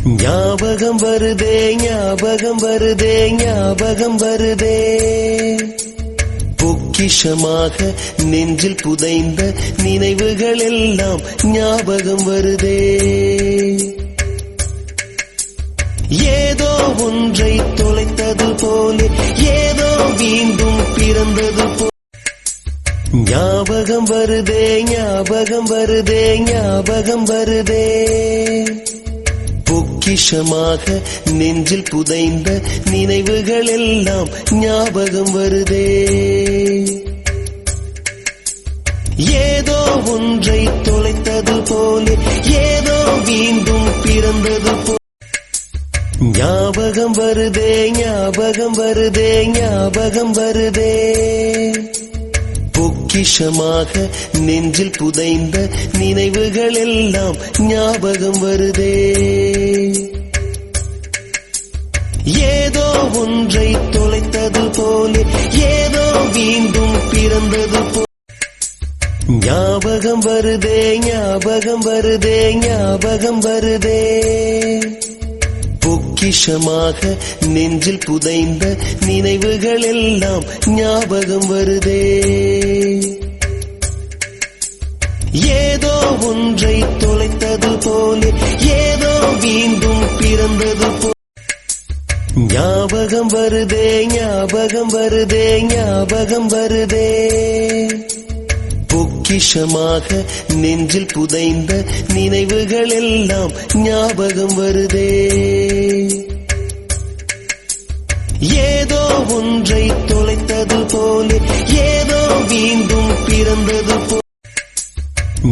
ஞாபகம் வருதே ஞாபகம் வருதே ஞாபகம் வருதே பொக்கிஷமாக நெஞ்சில் புதைந்த நினைவுகள் எல்லாம் ஞாபகம் வருதே. ஏதோ ஒன்றை தொலைத்தது போலே ஏதோ மீண்டும் பிறந்தது போ. ஞாபகம் வருதே ஞாபகம் வருதே ஞாபகம் வருதே பொக்கிஷமாக நெஞ்சில் புதைந்த நினைவுகள் எல்லாம் ஞாபகம் வருதே. ஏதோ ஒன்றை தொலைத்தது போலே ஏதோ மீண்டும் பிறந்தது போ. ஞாபகம் வருதே ஞாபகம் வருதே ஞாபகம் வருதே பொக்கிஷமாக நெஞ்சில் புதைந்த நினைவுகள் எல்லாம் ஞாபகம் வருதே. ஏதோ ஒன்றை தொலைத்தது போலே ஏதோ மீண்டும் பிறந்தது போ. ஞாபகம் வருதே ஞாபகம் வருதே ஞாபகம் வருதே பொக்கிஷமாக நெஞ்சில் புதைந்த நினைவுகள் எல்லாம் ஞாபகம் வருதே. ஏதோ ஒன்றை தொலைத்தது போலே ஏதோ மீண்டும் பிறந்தது போ. ஞாபகம் வருதே ஞாபகம் வருதே ஞாபகம் வருதே பொக்கிஷமாக நெஞ்சில் புதைந்த நினைவுகள் எல்லாம் ஞாபகம் வருதே. ஏதோ ஒன்றை தொலைத்தது போலே ஏதோ மீண்டும் பிறந்தது போ.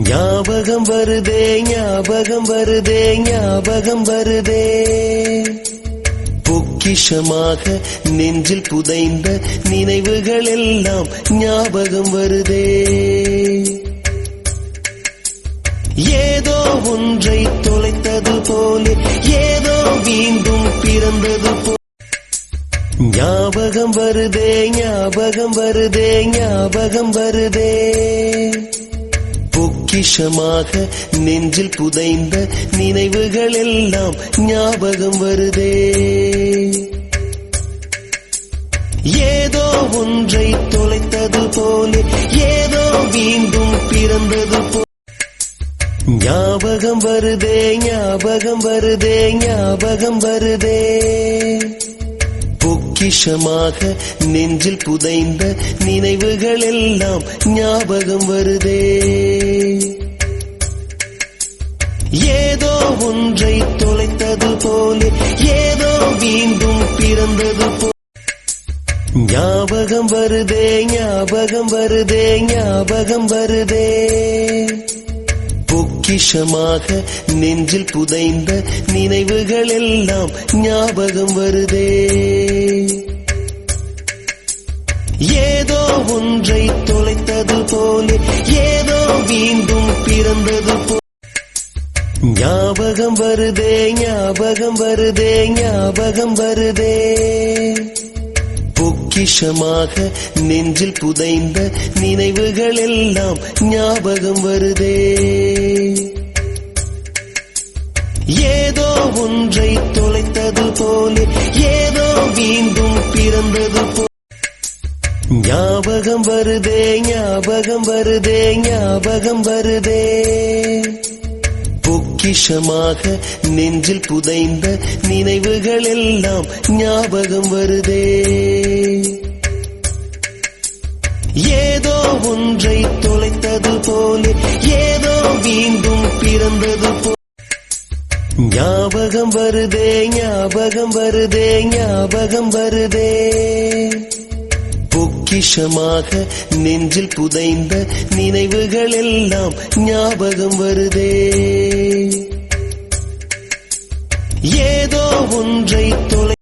ஞாபகம் வருதே ஞாபகம் வருதே ஞாபகம் வருதே பொக்கிஷமாக நெஞ்சில் புதைந்த நினைவுகள் எல்லாம் ஞாபகம் வருதே. ஏதோ ஒன்றை தொலைத்தது போலே ஏதோ மீண்டும் பிறந்தது போ. ஞாபகம் வருதே ஞாபகம் வருதே ஞாபகம் வருதே பொக்கிஷமாக நெஞ்சில் புதைந்த நினைவுகள் எல்லாம் ஞாபகம் வருதே. ஏதோ ஒன்றை தொலைத்தது போலே ஏதோ மீண்டும் பிறந்தது போ. ஞாபகம் வருதே ஞாபகம் வருதே ஞாபகம் வருதே பொக்கிஷமாக நெஞ்சில் புதைந்த நினைவுகள் எல்லாம் ஞாபகம் வருதே. ஏதோ ஒன்றை தொலைத்தது போலே ஏதோ மீண்டும் பிறந்தது போ. ஞாபகம் வருதே ஞாபகம் வருதே ஞாபகம் வருதே பொக்கிஷமாக நெஞ்சில் புதைந்த நினைவுகள் எல்லாம் ஞாபகம் வருதே. ஏதோ ஒன்றை தொலைத்தது போலே ஏதோ மீண்டும் பிறந்தது போ. ஞாபகம் வருதே ஞாபகம் வருதே ஞாபகம் வருதே பொக்கிஷமாக நெஞ்சில் புதைந்த நினைவுகள் எல்லாம் ஞாபகம் வருதே. ஏதோ ஒன்றை தொலைத்தது போலே ஏதோ மீண்டும் பிறந்தது போ. ஞாபகம் வருதே ஞாபகம் வருதே ஞாபகம் வருதே பொக்கிஷமாக நெஞ்சில் புதைந்த நினைவுகள் எல்லாம் ஞாபகம் வருதே. ஏதோ ஒன்றை தொலைத்தது போலே ஏதோ மீண்டும் பிறந்தது போ. ஞாபகம் வருதே ஞாபகம் வருதே ஞாபகம் வருதே பொக்கிஷமாக நெஞ்சில் புதைந்த நினைவுகள் எல்லாம் ஞாபகம் வருதே. ஏதோ ஒன்றை தொலை